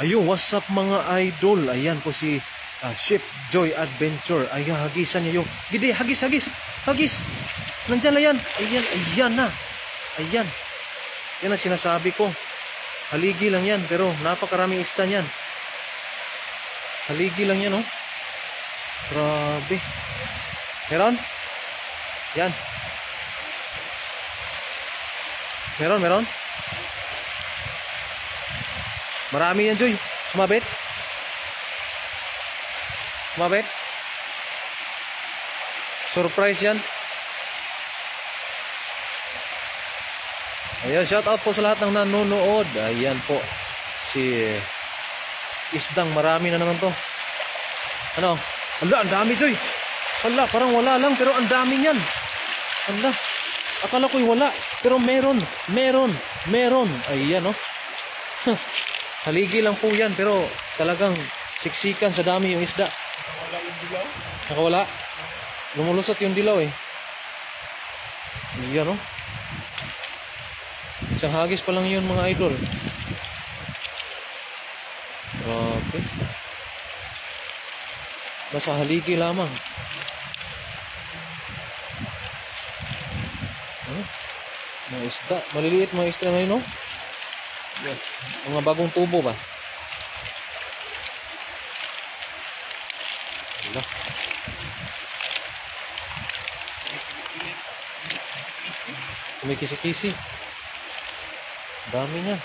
Ayun, what's up mga idol? Ayan po si Chef Joy Adventure. Ayan, hagisan niya yung... Gide, hagis. Nandyan na yan. Ayan na. Ayan. Yan ang sinasabi ko. Haligi lang yan, pero napakaraming isda niyan. Haligi lang yan, oh. Grabe. Meron? Yan. Meron? Marami yan, Joy. Sumabit? Surprise yan. Ayan, shout out po sa lahat ng nanonood. Ayan po. Si isdang marami na naman to. Ano? Hala, ang dami, Joy. Hala, parang wala lang, pero ang dami yan. Hala. Akala ko'y wala, pero meron. Ayan, oh. Haligi lang po yan, pero talagang siksikan sa dami yung isda. Nakawala yung dilaw? Nakawala. Lumulusot yung dilaw eh. Ayan, oh. Isang hagis pa lang yun mga idol. Okay. Basta haligi lamang. Mga isda. Maliliit mga isda ngayon, no? Yeah. Mga bagong tubo ba? Wala. May kisi-kisi. Dami niya.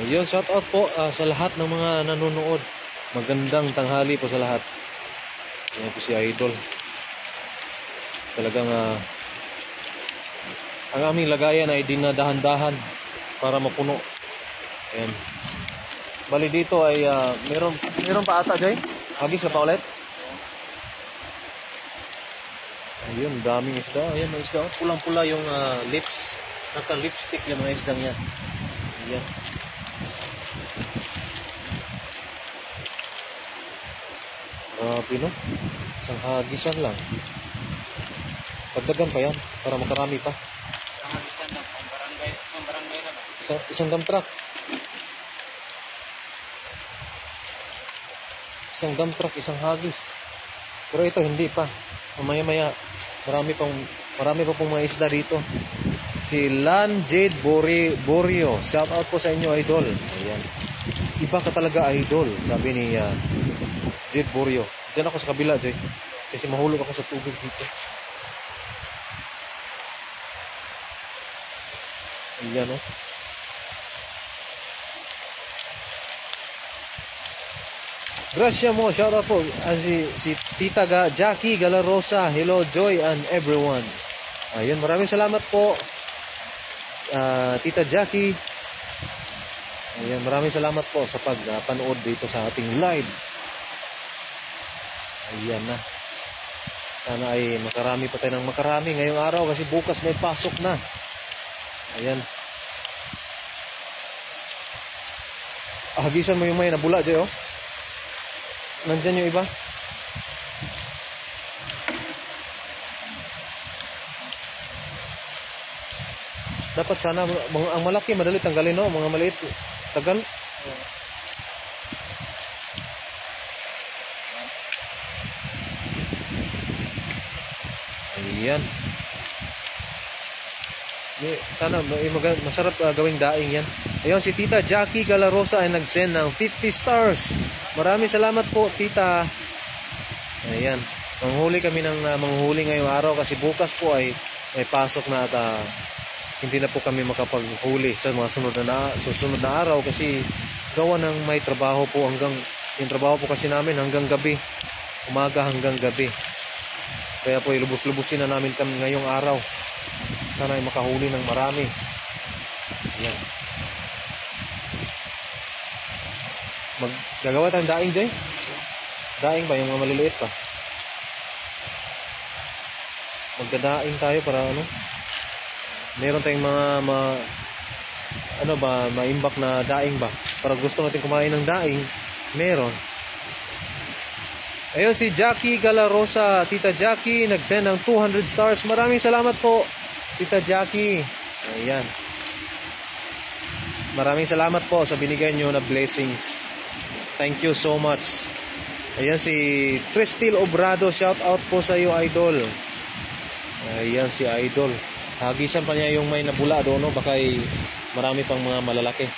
Ayun, shout out po sa lahat ng mga nanonood. Magandang tanghali po sa lahat. Ayan po si Idol. Talagang ang aming lagayan ay dinadahan-dahan para mapuno. Ayan. Bali dito ay meron pa ata, Jay? Hagis na pa ulit? Ayun, daming isda. Ayan, mga isda. Pulang-pula yung lips. Naka-lipstick yung mga isdang yan. Ayan. Grabe, no? Isang hagisan lang. Pagdagan pa yan para makarami pa. Isang hagisan lang. Pang barangay na ba? Isang dump truck. Isang dump truck, isang hagis. Pero ito hindi pa. Maya-maya marami pa pong mga isda dito. Si Lan Jade Borio. Shout out po sa inyo, idol. Ayan. Iba ka talaga, idol. Sabi ni Jade Borio. Diyan ako sa kabila, Jay. Kasi mahulog ako sa tubig dito. Ayan, oh. Gracia mo, shout out po. Si Tita Jackie Galarosa. Hello, Joy and everyone. Ayun, maraming salamat po. Tita Jackie. Ayun, maraming salamat po sa pagpanood dito sa ating live. Ayan na. Sana ay makarami pa tayo ng makarami ngayong araw kasi bukas may pasok na. Ayan. Hagisan mo yung may nabula, Joy, oh. Nandyan yung iba. Dapat sana ang malaki madali tanggalin, no? Mga maliit tagal. Ayan. Sana masarap gawing daing yan. Ayun, si Tita Jackie Galarosa ay nag-send ng 50 stars. Maraming salamat po, Tita. Ayan. Manghuli kami ng manghuli ngayong araw kasi bukas po ay may pasok na at hindi na po kami makapaghuli sa mga susunod na araw kasi gawa ng may trabaho po yung trabaho po kasi namin hanggang gabi. Umaga hanggang gabi. Kaya po ilubos-lubusin na namin kami ngayong araw. Sana ay makahuli ng marami. Ayan. Gagawa tayong daing, Jay? Daing ba? Yung mga maliliit pa? Magdadaing tayo para ano? Meron tayong maimbak na daing ba? Para gusto natin kumain ng daing, meron. Ayun si Jackie Galarosa, Tita Jackie, nag-send ng 200 stars. Maraming salamat po, Tita Jackie. Ayan. Maraming salamat po sa binigay nyo na blessings. Thank you so much. Ayan si Cristil Obrado, shout out po sa iyo, idol. Ayan si idol. Hagisan pa niya yung may nabula doon, no? Baka marami pang mga malalaki.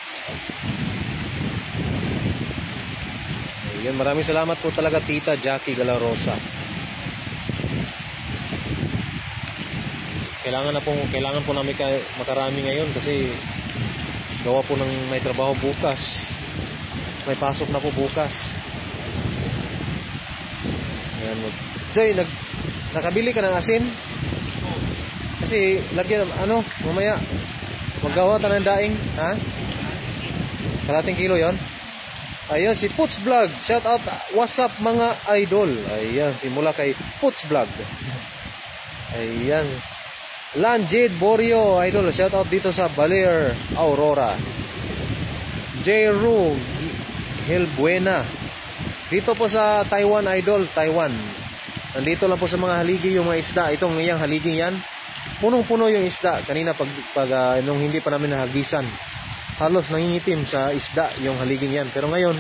Ayan, maraming salamat po talaga, Tita Jackie Galarosa. Kailangan po namin makarami ngayon kasi gawa po ng may trabaho bukas. May pasok na po bukas. Ayan. Joy, nakabili ka ng asin? Kasi lagyan, mamaya maggawa tayo ng daing, ha? Kalating kilo yon. Ayan si Puts Vlog, shout out, what's up mga idol. Ayan, simula kay Puts Vlog. Ayan, Lan Jade Borio, idol, shout out dito sa Baler, Aurora. J. Ru Hilbuena, dito po sa Taiwan, idol, Taiwan. Nandito lang po sa mga haligi yung mga isda. Itong iyang haligi yan, punong-puno yung isda. Kanina nung hindi pa namin nahagisan, halos nangingitim sa isda yung haliging yan. Pero ngayon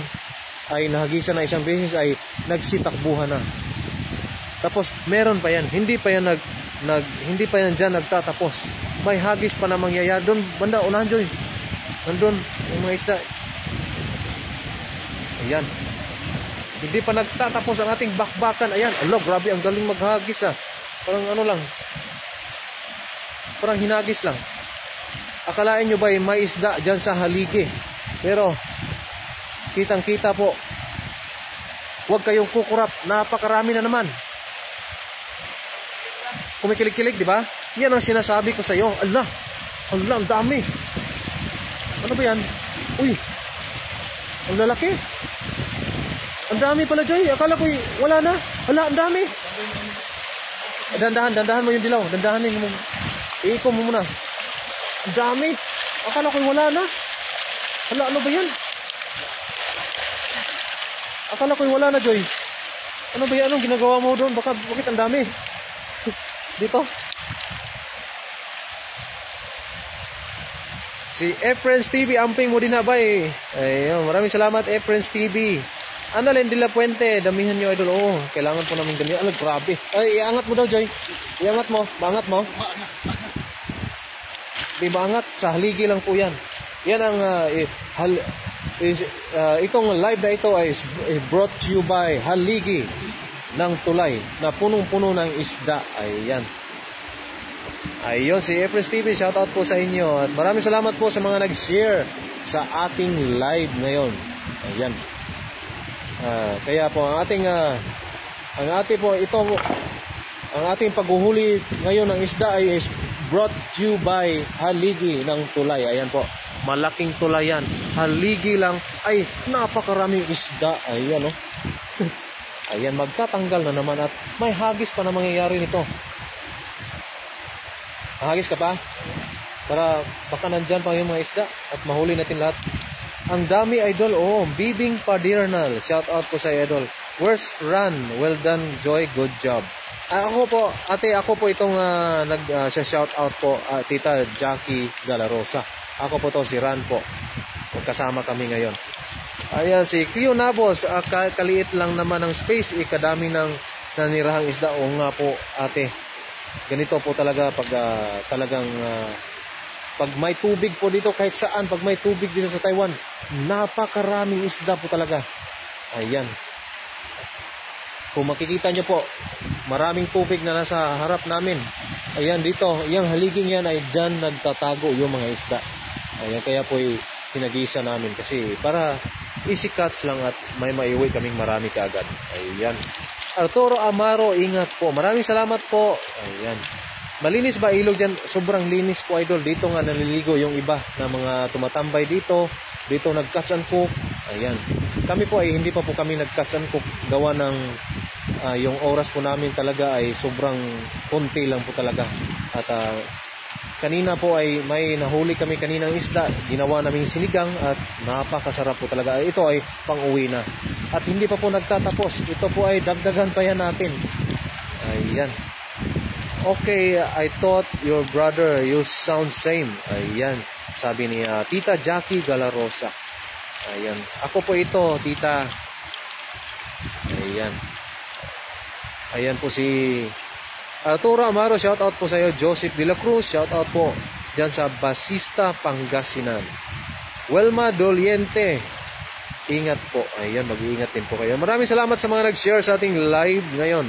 ay nahagisan na isang beses, ay nagsitakbuhan na. Tapos meron pa yan, hindi pa yan dyan nagtatapos. May hagis pa na mangyayari doon banda unahan, Joy. Nandun yung mga isda. Ayan, hindi pa nagtatapos ang ating bakbakan. Ayan, grabe, ang galing maghagis, ah. Parang hinagis lang. Akalain nyo ba may isda dyan sa haligi? Pero kitang kita po. Huwag kayong kukurap, napakarami na naman. Kumikilig-kilig, di ba? Yan ang sinasabi ko sa iyo. Allah, ang dami. Ano ba yan? Uy, ang lalaki. Ang dami pala, Joy. Akala ko wala na. Ala, ang dami. Dandahan mo yung dilaw. Dandahanin mo. Iiko mo muna. Ang dami. Akala ko wala na. Ala, ano ba yan? Akala ko wala na, Joy. Ano ba yan? Anong ginagawa mo doon? Bakit ang dami? Dito. Si Efrens TV, amping mo din na ba eh. Ayun, maraming salamat Efrens TV. Annalyn de la Puente, damihan nyo, idol. Oo, kailangan po namin damihan. Grabe. Ay, iangat mo daw, Joy. Iangat mo. Maangat mo. Di maangat. Sa haligi lang po yan. Yan ang itong live na ito ay brought to you by Haligi ng Tulay na punong-puno ng isda. Ayan. Ayun, si Efrens TV, shoutout po sa inyo. At maraming salamat po sa mga nag-share sa ating live ngayon. Ayan. Kaya po ang ating paghuhuli ngayon ng isda ay is brought to you by Haligi ng Tulay. Ayan po, malaking tulay yan. Haligi lang ay napakaraming isda. Ayan, oh. Ayan, magtatanggal na naman at may hagis pa na mangyayari nito. Hagis ka pa para baka nandyan pa yung mga isda at mahuli natin lahat. Ang dami, idol. Oh, Bibing Padernal, shout out po sa idol. Where's Ran? Well done, Joy, good job. Ako po, ate, ako po itong shout out po, Tita Jackie Galarosa. Ako po to, si Ran po. Magkasama kami ngayon. Ayan, si Cleo Nabos, kaliit lang naman ng space, kadami ng nanirahang isda. O nga po, ate, ganito po talaga pag pag may tubig po dito, kahit saan, pag may tubig dito sa Taiwan, napakaraming isda po talaga. Ayan. Kung makikita nyo po, maraming tubig na nasa harap namin. Ayan, dito, yung haliging yan ay dyan nagtatago yung mga isda. Ayan, kaya po pinag-iisa namin kasi para easy cuts lang at may maiuwi kaming marami kaagad. Ayan. Arturo Amaro, ingat po. Maraming salamat po. Ayan. Malinis ba ilog dyan? Sobrang linis po, idol. Dito nga naliligo yung iba na mga tumatambay dito. Dito nag-cuts and cook. Ayan. Kami po ay hindi pa po kami nag-cuts and cook. Gawa ng yung oras po namin talaga ay sobrang konti lang po talaga. At kanina po ay may nahuli kami kaninang isda. Ginawa naming sinigang at napakasarap po talaga. Ito ay pang-uwi na. At hindi pa po nagtatapos. Ito po ay dagdagan pa yan natin. Ayan. Okay, I thought your brother, you sound same. Ayan. Sabi ni Tita Jackie Galarosa. Ayan. Ako po ito, Tita. Ayan. Ayan po si Arturo Amaro, shout out po sa iyo. Joseph De La Cruz, shout out po dyan sa Basista, Pangasinan. Welma Doliente, ingat po. Ayan, mag-iingat din po kayo. Maraming salamat sa mga nag-share sa ating live ngayon.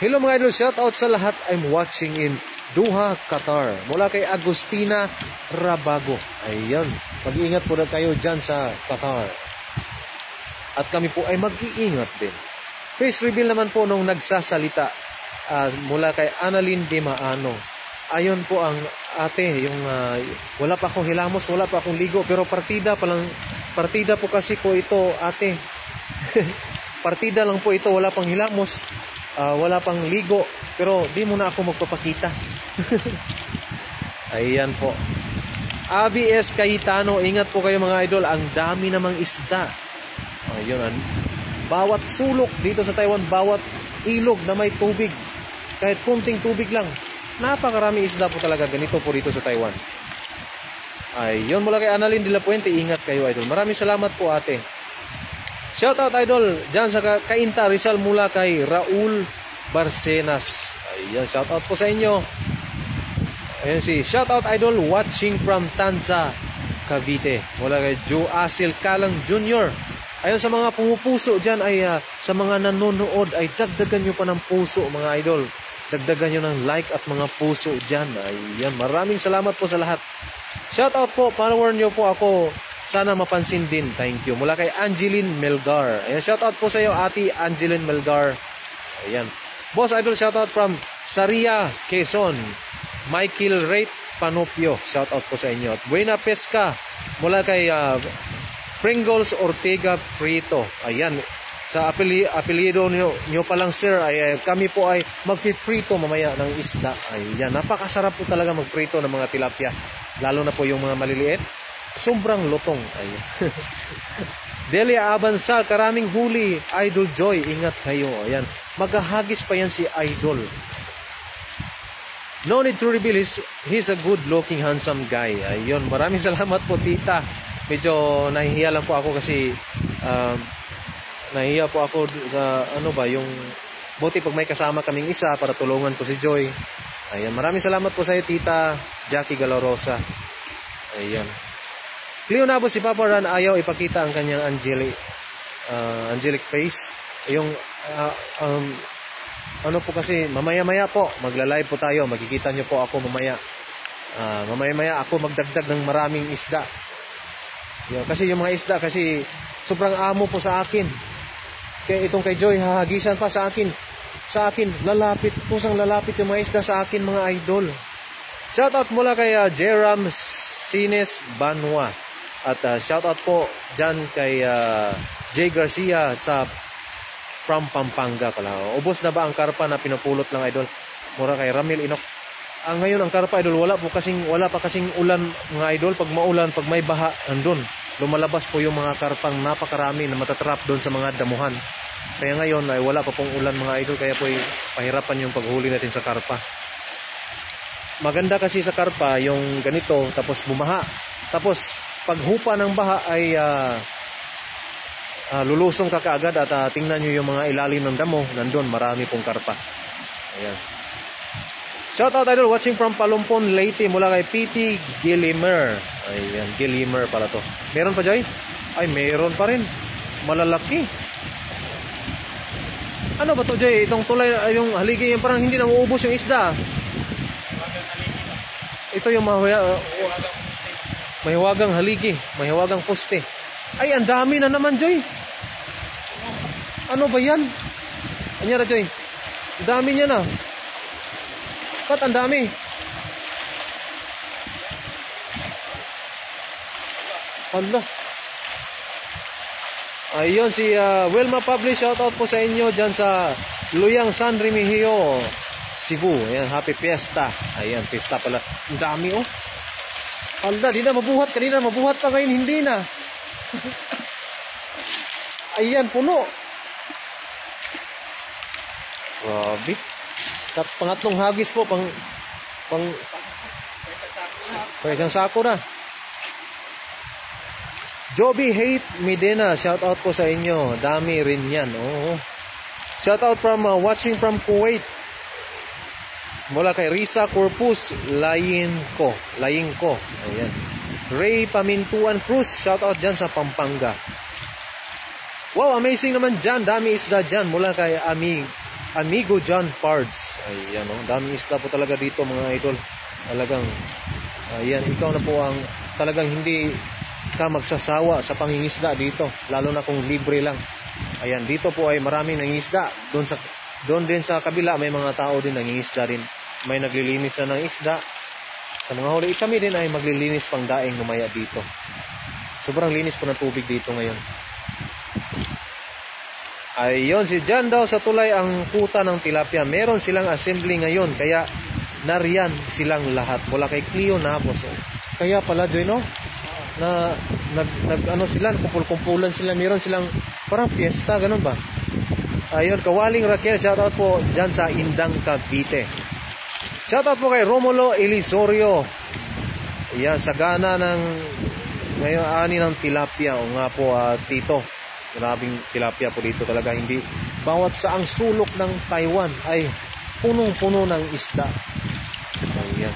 Hello mga idol, shout out sa lahat. I'm watching in Doha, Qatar. Mula kay Agustina Rabago. Ayan, mag-iingat po na kayo dyan sa Qatar. At kami po ay mag-iingat din. Face reveal naman po nung nagsasalita mula kay Annalyn De Maano. Ayon po ang ate, yung wala pa akong hilamos, wala pa akong ligo, pero partida po kasi po ito, ate. Partida lang po ito, wala pang hilamos, wala pang ligo, pero di mo na ako magpapakita. Ayan po. Abby S. Cayetano, ingat po kayo mga idol, ang dami namang isda. Ayun, bawat sulok dito sa Taiwan, bawat ilog na may tubig, kahit kunting tubig lang, napakarami isda po talaga. Ganito po dito sa Taiwan. Ayun, mula kay Annalyn De La Puente, ingat kayo idol. Maraming salamat po ate. Shout out idol dyan sa Cainta, Rizal, mula kay Raul Barcenas. Ayun, shout out po sa inyo. Ayun si shout out idol watching from Tanza, Cavite, mula kay Joe Asil Kalang Jr. Ayun, sa mga pumupuso dyan ay sa mga nanonood ay dagdagan nyo pa ng puso mga idol. Dagdagan nyo ng like at mga puso dyan. Ayan, maraming salamat po sa lahat. Shout out po, follower nyo po ako. Sana mapansin din. Thank you. Mula kay Angeline Melgar. Ayan, shout out po sa iyo ate Angeline Melgar. Ayan. Boss idol, shout out from Saria, Quezon. Michael Rate Panopio. Shout out po sa inyo. At Buena Pesca. Mula kay Pringles Ortega Prito. Ayan, sa apelyido nyo pa lang sir, ay kami po ay magpiprito mamaya ng isda. Ayan, napakasarap po talaga magprito ng mga tilapia, lalo na po yung mga maliliit, sobrang lutong. Ayan. Delia Abansal, karaming huli Idol Joy, ingat kayo. Ayan, maghahagis pa yan si Idol. No need to reveal, he's a good looking handsome guy. Ayun, maraming salamat po tita. Medyo nahihiya lang po ako kasi nahihiya po ako sa ano ba, yung buti pag may kasama kaming isa para tulungan ko si Joy. Ayan, maraming salamat po sa iyo tita Jackie Galarosa. Ayan. Leonabo, si Papa Ran ayaw ipakita ang kanyang angelic face. Yung ano po kasi mamaya-maya po magla-live po tayo, makikita nyo po ako mamaya. Mamaya-maya ako magdagdag ng maraming isda. Yan, kasi yung mga isda kasi sobrang amo po sa akin. Kaya itong kay Joy hahagisan pa sa akin. Sa akin lalapit, pusang lalapit yung mga isda sa akin mga idol. Shout out mula kay Jeram Sines Banwa. At shout out po dyan kay Jay Garcia sa from Pampanga pala. Ubos na ba ang karpa na pinupulot lang idol? Mura kay Ramil Inok. Ngayon ang karpa idol, wala pa kasing ulan mga idol. Pag maulan, pag may baha, andun lumalabas po yung mga karpang napakarami na matatrap doon sa mga damuhan. Kaya ngayon ay wala pa pong ulan mga idol, kaya po pahirapan yung paghuli natin sa karpa. Maganda kasi sa karpa yung ganito, tapos bumaha, tapos paghupa ng baha ay lulusong ka kaagad at tingnan nyo yung mga ilalim ng damo, nandun marami pong karpa. Ayan. Shout out idol watching from Palumpon, Leyte, mula kay PT Gillimer. Ayan, Gillimer pala to. Meron pa Joy? Ay, meron pa rin. Malalaki. Ano ba to Joy? Itong tulay, yung haligi, yung parang hindi nang uubos yung isda. Ito yung mahiwagang haligi, mahiwagang poste. Ay, ang dami na naman Joy. Ano ba yan? Anyara Joy? Ang dami niya na. Ba't ang dami? Hala. Ayun si Wilma Publish, shout out po sa inyo dyan sa Luyang San Remigio, Cebu. Ayan, happy fiesta. Ayan, fiesta pala. Ang dami oh. Hala, di na mabuhat. Kanina mabuhat pa, ngayon hindi na. Ayan, puno. Grabe. Pangatlong hagis po, pang isang sako na. Joby Hate Medina, shout out po sa inyo. Dami rin yan. Oh. Shout out from watching from Kuwait. Mula kay Risa Corpus Layinco. Ayan. Ray Pamintuan Cruz, shout out dyan sa Pampanga. Wow, amazing naman dyan. Dami isda dyan. Mula kay Amigo John Pards. Ayan, oh. Dami isda po talaga dito mga idol. Talagang, ayan, ikaw na po ang talagang hindi ka magsasawa sa pangingisda dito, lalo na kung libre lang. Ayan, dito po ay maraming nangingisda. Doon din sa kabila may mga tao din nangingisda rin. May naglilinis na ng isda. Sa mga huli, kami din ay maglilinis pang daing lumaya dito. Sobrang linis po ng tubig dito ngayon. Ayun, si Jan daw sa tulay ang kuta ng tilapia. Meron silang assembly ngayon, kaya nariyan silang lahat. Mula kay Clio Napos. Kaya pala, Joy, no? Na ano sila, kumpul-kumpulan sila, meron silang parang fiesta, ganun ba? Ayun, Kawaling Raquel, shoutout po dyan sa Indang, Cavite. Shoutout po kay Romulo Elisorio. Ayan, sagana ng ngayon ani ng tilapia. O nga po, tito, maraming tilapia po dito talaga. Hindi bawat saang sulok ng Taiwan ay punong-puno ng isda. Ayan.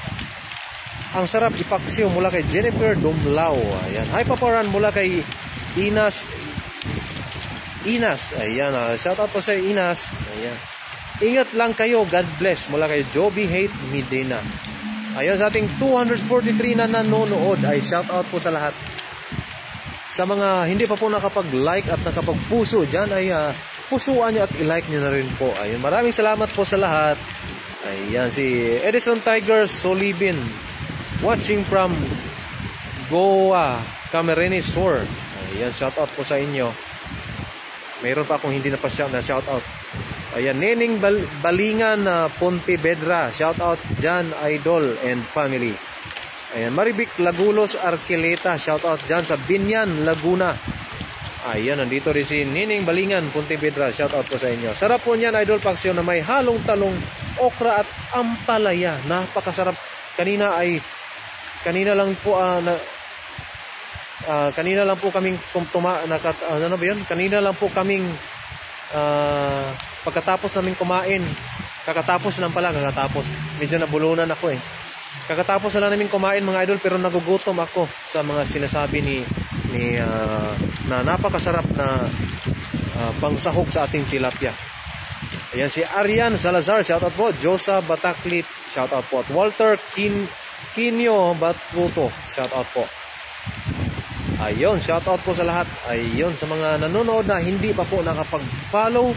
Ang sarap ipaksiw mula kay Jennifer Dumlao. Ayan. Hi Paparan mula kay Inas. Ayan. Shout out po sa Inas. Ayan. Ingat lang kayo. God bless. Mula kay Joby Hate Medina. Ayan, sa ating 243 na nanonood ay shout out po sa lahat. Sa mga hindi pa po nakapag-like at nakapag-puso dyan ay pusuan nyo at i-like nyo na rin po. Ayan. Maraming salamat po sa lahat. Ayan. Si Edison Tiger Solibin. Watching from Goa, Camarines Sur. Ayan, shout out po sa inyo. Mayroon pa akong hindi na shout out. Ayan, Nening Balingan, Pontevedra. Shout out Jan Idol and family. Ayan, Marivic Lagulos Arqueleta. Shout out dyan sa Binyan, Laguna. Ayan, nandito rin si Nening Balingan, Pontevedra. Shout out po sa inyo. Sarap po niyan, Idol Paksyo, na may halong talong, okra at ampalaya. Napakasarap. Kanina lang po kaming kanina lang po kaming pagkatapos naming kumain. Kakatapos medyo nabulunan ako eh. Kakatapos na lang namin kumain mga idol, pero nagugutom ako sa mga sinasabi na napakasarap na pangsahog sa ating tilapia. Ayan, si Arian Salazar, shout out po. Josa Bataklit, shout out po. At Walter Kinyo Batputo, shout out po. Ayun, shout out po sa lahat. Ayun, sa mga nanonood na hindi pa po nakapag-follow,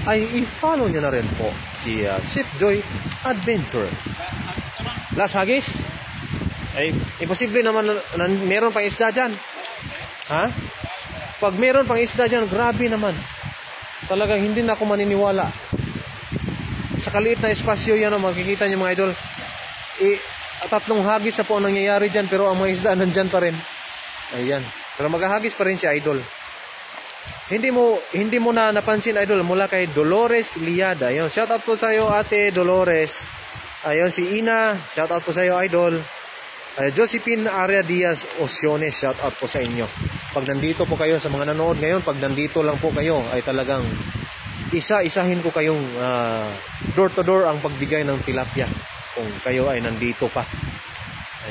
ay i-follow nyo na rin po si Chef Joy Adventure. Last hagis? Ay, imposible naman na meron pang isda dyan. Ha? Pag meron pang isda dyan, grabe naman. Talagang hindi na ako maniniwala. Sa kaliit na espasyo yan, makikita nyo mga idol. Tatlong hagis na po ang nangyayari dyan, pero ang mga isda nandyan pa rin. Ayan. Pero maghahagis pa rin si idol. Hindi mo na napansin, idol, mula kay Dolores Liada. Ayun, shout out po tayo, Ate Dolores. Ayun, si Ina, shout out po sa iyo, idol. Josephine Aria Diaz Osiones, shout out po sa inyo. Pag nandito po kayo, sa mga nanood ngayon, pag nandito lang po kayo, ay talagang isa-isahin ko kayong door to door ang pagbigay ng tilapia kung kayo ay nandito pa.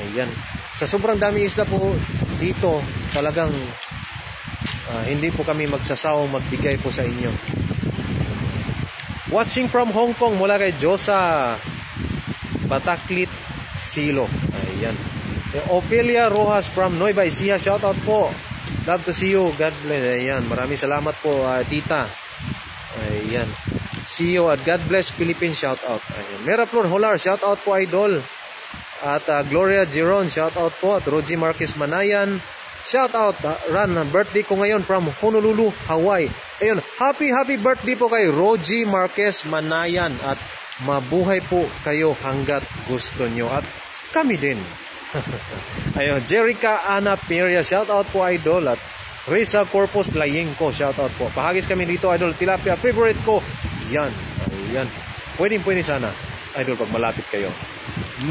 Ayan. Sa sobrang dami isda po dito, talagang hindi po kami magsasawang magbigay po sa inyo. Watching from Hong Kong mula kay Josa Bataklit Silo. Ayan. Ophelia Rojas from Nueva Ecija, shout out po. Love to see you. God bless. Ayan. Maraming salamat po, tita. Ayan. See you at God bless Philippines, shout out. Ayan. Meraflor Holar, shout out po, idol. At Gloria Giron, shout out po. At Rogie Marquez Manayan, shout out. Ran, birthday ko ngayon from Honolulu, Hawaii. Ayun, happy birthday po kay Rogie Marquez Manayan. At mabuhay po kayo hanggat gusto nyo. At kami din. Ayun, Jerica Ana Peria, shout out po, idol. At Risa Corpus Layengco, shout out po. Pahagis kami dito, idol. Tilapia, favorite ko. Yan. Ayan. Pwede sana, idol, pag malapit kayo.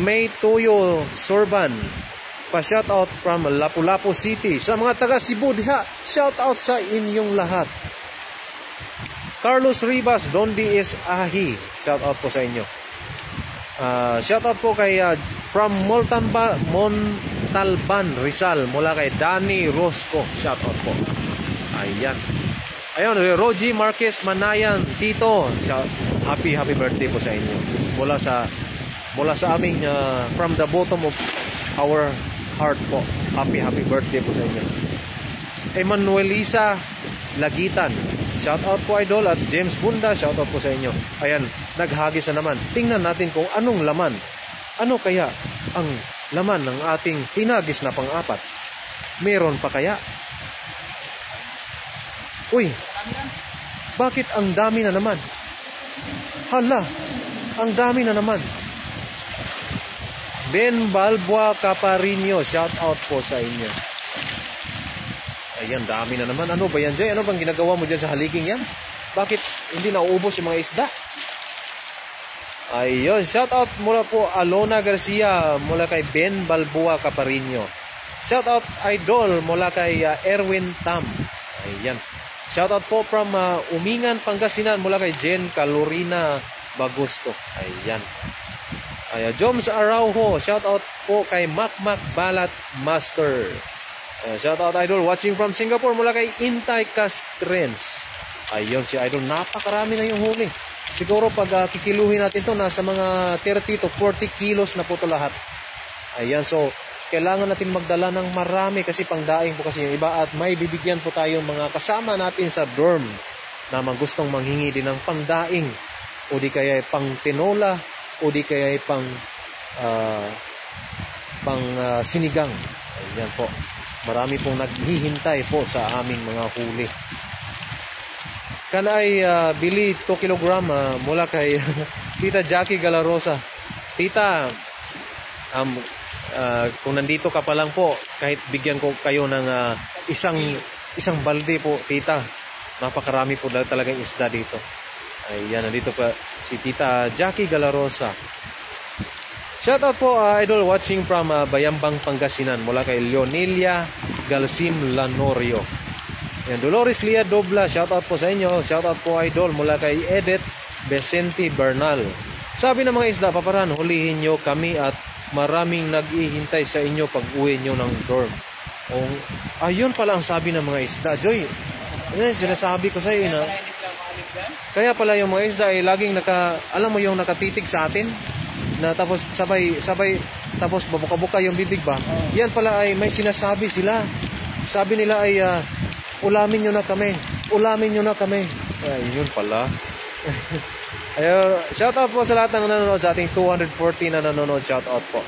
May Toyo Sorban, pa-shout out from Lapu-Lapu City. Sa mga taga Cebu diha, shout out sa inyong lahat. Carlos Rivas, Don D.S. Ahi, shout out po sa inyo. Shout out po kay from Montalban, Rizal, mula kay Danny Rosco, shout out po. Ayan. Ayun, Rogie Marquez Manayan, Tito, happy birthday po sa inyo. Mula sa aming from the bottom of our heart po. Happy birthday po sa inyo. Emanuelisa Lagitan, shout out po, idol. At James Bunda, shout out po sa inyo. Ayan, naghagis na naman. Tingnan natin kung anong laman. Ano kaya ang laman ng ating hinagis na pang-apat? Meron pa kaya? Uy, bakit ang dami na naman? Hala, ang dami na naman. Ben Balboa Caparino, shout out po sa inyo. Ayan, dami na naman. Ano ba yan, Jay? Ano bang ginagawa mo dyan sa haliging yan? Bakit hindi nauubos yung mga isda? Ayun, shout out mula po Alona Garcia mula kay Ben Balboa Caparino. Shout out, idol, mula kay Erwin Tam. Ayan. Shout out po from Umingan, Pangasinan mula kay Jen Calorina Bagusto. Ayan. Joms Araujo, shout out po kay Macmac Balat Master. Shout out, idol, watching from Singapore mula kay Intay Castrens. Ayun si idol, napakarami na yung huli. Siguro pag kikiluhin natin to, nasa mga 30 to 40 kilos na po to lahat. Ayan, so kailangan natin magdala ng marami kasi pangdaing po kasi yung iba, at may bibigyan po tayong mga kasama natin sa dorm na gustong manghingi din ng pangdaing o di kaya pang tinola o di kaya pang sinigang. Ayan po, marami pong naghihintay po sa aming mga huli. Kanay bili 2 kilogram mula kay Tita Jackie Galarosa. Tita, kung nandito ka pa lang po, kahit bigyan ko kayo ng isang balde po, Tita. Napakarami po talagang isda dito. Ayan, nandito pa si Tita Jackie Galarosa. Shout out po, idol, watching from Bayambang, Pangasinan mula kay Leonelia Galsim Lanorio. Yan, Dolores Lia Dobla, shout out po sa inyo. Shout out po, idol, mula kay Edith Vicente Bernal. Sabi ng mga isda, paparan, hulihin nyo kami at maraming nag-ihintay sa inyo pag uwi nyo ng dorm. Ayun pala ang sabi ng mga isda, Joy. Yan, sinasabi ko sa iyo na kaya pala yung mga isda ay laging alam mo yung nakatitig sa atin na tapos sabay tapos babuka-buka yung bibig ba. Yan pala ay may sinasabi sila. Sabi nila ay ulamin nyo na kami. Ulamin nyo na kami. Ay, yun pala. Ayun, shout out po sa lahat ng nanonood sa ating 240 na nanonood. Shout out po.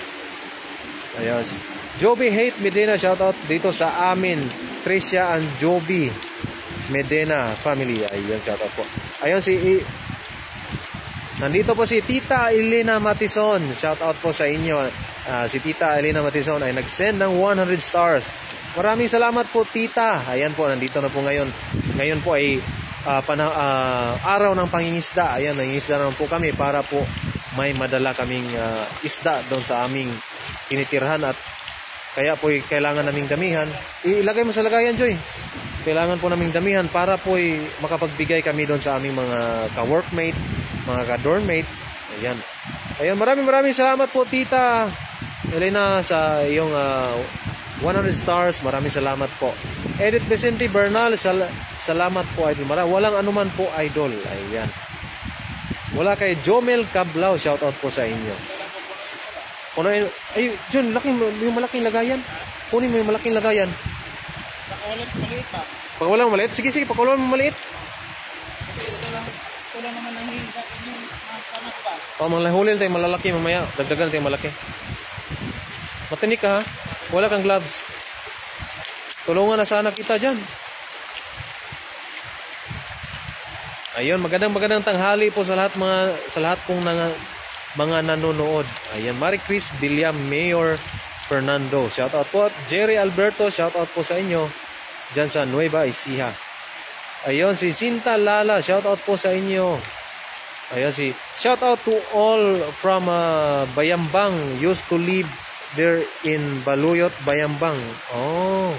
Ayun. Joby Hate Medina, shout out dito sa amin. Tricia and Joby Medina family. Ayun, shout out po. Ayun nandito po si Tita Elena Matison. Shout out po sa inyo. Si Tita Elena Matison ay nag-send ng 100 stars. Maraming salamat po, Tita. Ayan po, nandito na po ngayon. Ngayon po ay araw ng pangingisda. Ayan, nangingisda naman po kami para po may madala kaming isda doon sa aming tinitirhan, at kaya po kailangan naming damihan. Ilagay mo sa lagayan, Joy. Kailangan po naming damihan para po makapagbigay kami doon sa aming mga ka-workmate, mga ka-dormmate. Ayan. Ayan, maraming salamat po, Tita Elena, sa iyong 100 stars. Maraming salamat po. Edith Vicente Bernal, salamat po, idol. Walang anuman po, idol. Ayan. Wala kay Jomel Cablao, shout out po sa inyo. Ay, John, yung malaking lagayan. Kunin mo yung malaking lagayan. Maliit pa. Pagkulang maliit? Sige, pagkulang maliit. Ito lang naman ang hilig yung kanak pa. Mga hulil tayo malalaki mamaya. Dagdagan tayo malaki. Matinik ka, ha? Wala kang gloves. Tulungan na sana kita dyan. Ayun, magandang tanghali po sa lahat pong mga nanonood. Ayan, Marie Chris William, Mayor Fernando, shout out po. Jerry Alberto, shout out po sa inyo. dyan sa Nueva Ecija. Ayun, si Sinta Lala, shout out po sa inyo. Ayun, shout out to all from Bayambang, used to live there in Baluyot, Bayambang. Oh.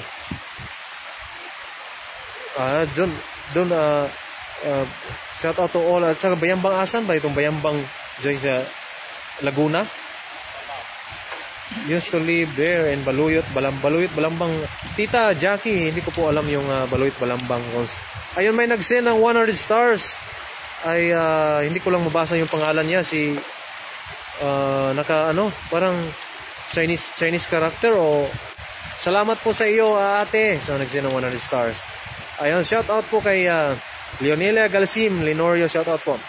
Shout out to all. At sa Bayambang, asan ba itong Bayambang, Joy, sa Laguna? Used to live there in Baluyot, Balambang. Tita Jackie, hindi ko po alam yung Baluyot, Balambang. Ayun, may nag-send ng 100 stars. Ay, hindi ko lang mabasa yung pangalan niya. Parang Chinese character o salamat po sa iyo, ate. So, nag-send ng 100 stars. Ayun, shout out po kay Leonelia Galsim, Lenorio, shout out po.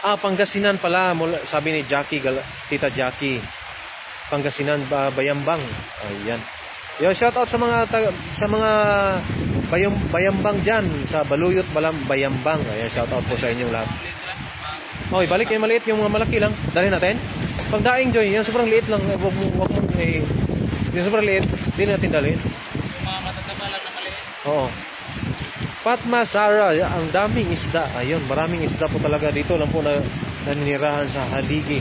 Pangasinan pala, sabi ni Tita Jackie. Pangasinan, Bayambang. Ayan. Yo, shout out sa mga Bayambang dyan sa Baluyot, Bayambang. Ayan, shout out po sa inyong lahat. Okay, balik yung maliit, yung mga malaki lang. Dalhin natin. Pagdaing, Joy, yung sobrang liit lang. Wag mo yung sobrang liit, hindi natin dalhin. Yung mga matataba lang na maliit. Oo. Fatma Sara, ang daming isda. Ayun, maraming isda po talaga dito lang po na naninirahan sa haligi.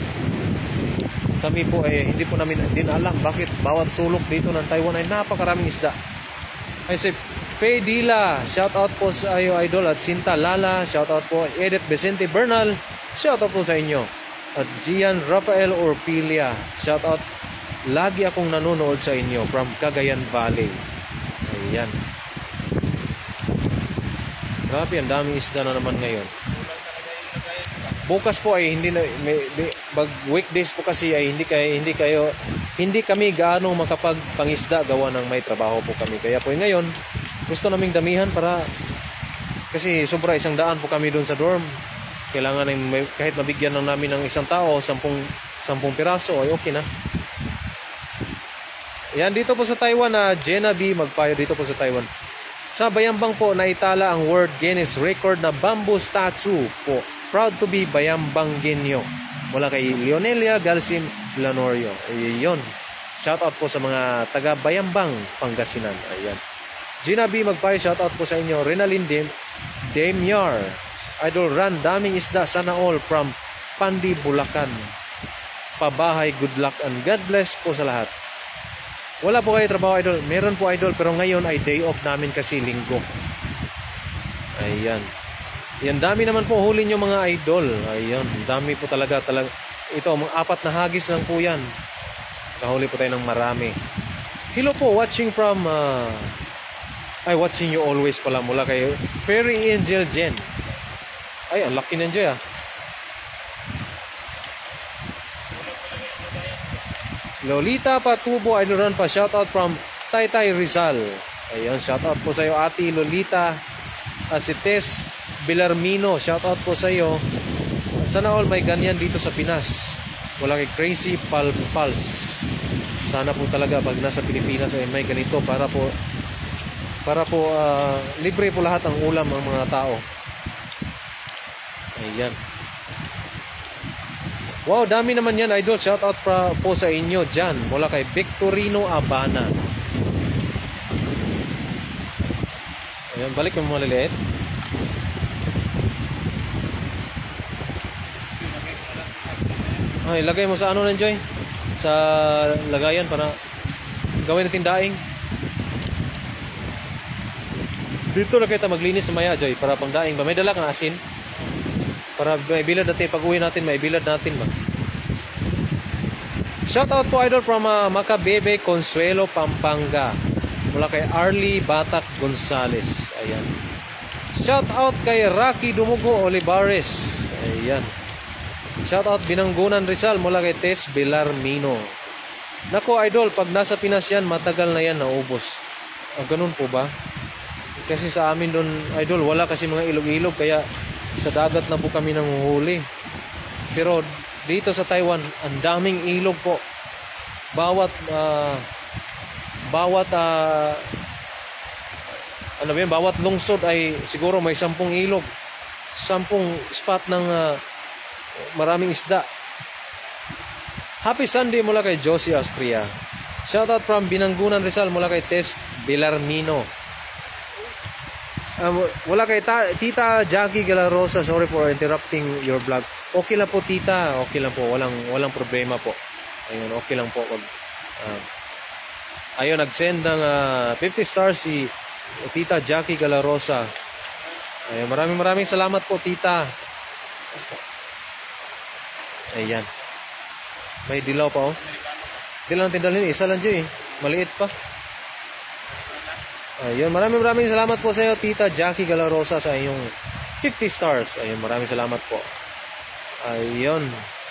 Kami po hindi po namin din alam bakit bawat sulok dito ng Taiwan ay napakaraming isda. Ay si Faye Dila, shout out po sa iyo, idol. At Sinta Lala, shout out po. Edith Vicente Bernal, shout out po sa inyo. At Gian Rafael Orpilia, shout out. Lagi akong nanonood sa inyo from Cagayan Valley. Ayan. Grabe, ang daming isda na naman ngayon. Bukas po ay hindi na pag weekdays po kasi ay hindi kami gaano makapagpangisda gawa ng may trabaho po kami. Kaya po ngayon gusto naming damihan para kasi sobra 100 po kami doon sa dorm. Kailangan kahit mabigyan lang namin ng isang tao 10 piraso ay okay na. Yan, dito po sa Taiwan Jenna B magpayo dito po sa Taiwan. Sa Bayambang po naitala ang World Guinness Record na bamboo statue po. Proud to be Bayambanggenyo. Mula kay Leonelia Galsim Lanorio. Ayun. Shout out po sa mga taga Bayambang, Pangasinan. Ayan. Gina B magpayo, shout out po sa inyo. Renalyn Demiar. Idol Run, daming isda. Sana all from Pandi, Bulacan. Pabahay, good luck and God bless po sa lahat. Wala po kayo trabaho, idol. Meron po, idol, pero ngayon ay day off namin kasi linggo. Ayan. Yan, dami naman po huli nyo mga idol. Ayan, dami po talaga. Ito, mga 4 na hagis lang po yan. Kahuli po tayo ng marami. Hello po, watching from watching you always pala mula kayo. Fairy Angel Jen. Ay, ang laki nandiyo Lolita Patubo, idol run pa. Shout out from Taytay Rizal. Ayan, shout out po sa iyo, Ate Lolita. At si Tess Bilarmino, shout out po sa iyo. Sana all may ganyan dito sa Pinas. Wala kay Crazy Pulse. Sana po talaga pag nasa Pilipinas ay may ganito para po libre po lahat ang ulam ng mga tao. Ayan. Wow, dami naman yan, idol. Shout out po sa inyo dyan. Mula kay Victorino Abana. Ayan, balik mo maliliit. Ay, lagay mo sa ano nan, Joy? Sa lagayan para gawin natin daing. Dito na kita maglinis sa maya, Joy, para pang daing ba? May dala kang asin? Para may bilad natin, pag uwi natin, may bilad natin ba? Shout out po, idol, from Macabebe, Consuelo, Pampanga. Mula kay Arlie Batak Gonzales. Ayan. Shout out kay Rocky Dumugo Olivares. Ayan. Shout out Binanggunan Rizal mula kay Tess Bilarmino. Nako, idol, pag nasa Pinas yan, matagal na yan naubos. Ganun po ba? Kasi sa amin doon, idol, wala kasi mga ilog-ilog, kaya sa dagat na po kami nanguhuli. Pero dito sa Taiwan, ang daming ilog po. Bawat lungsod ay siguro may 10 ilog. 10 spot ng maraming isda. Happy Sunday mula kay Josie Austria. Shoutout from Binanggunan Rizal mula kay Tess Bilarmino. Wala kay Tita Jackie Galarosa, sorry for interrupting your vlog. Okay lang po tita, okay lang po, walang problema po. Ayun, okay lang po pag ayun, nag-send ng 50 stars si Tita Jackie Galarosa. Ayun, maraming salamat po tita. Ayan. May dilaw pa oh. Dilaw natin dalhin, isa lang dyan eh. Maliit pa. Ayun, maraming salamat po sa iyo Tita Jackie Galarosa sa iyong 50 stars. Ayun, maraming salamat po. Ayun,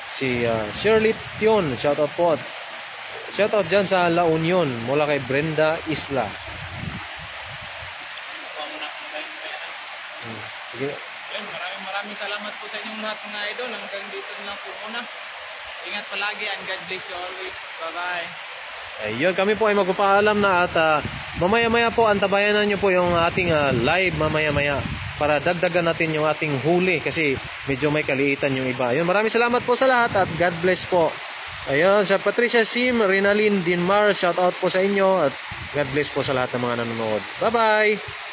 si Shirley Tion, shoutout po. Shoutout dyan sa La Union mula kay Brenda Isla. Sige. Ayun, maraming salamat po sa inyong lahat mga idol. Hanggang dito na lang po muna. Ingat palagi and God bless you always. Bye-bye. Ayun, kami po ay magpapaalam na at mamaya-maya po antabayanan nyo po yung ating live mamaya-maya para dagdagan natin yung ating huli kasi medyo may kaliitan yung iba. Ayun, maraming salamat po sa lahat at God bless po. Ayun, sa Patricia Sim, Rinalyn Dinmar, shout out po sa inyo at God bless po sa lahat ng mga nanonood. Bye-bye!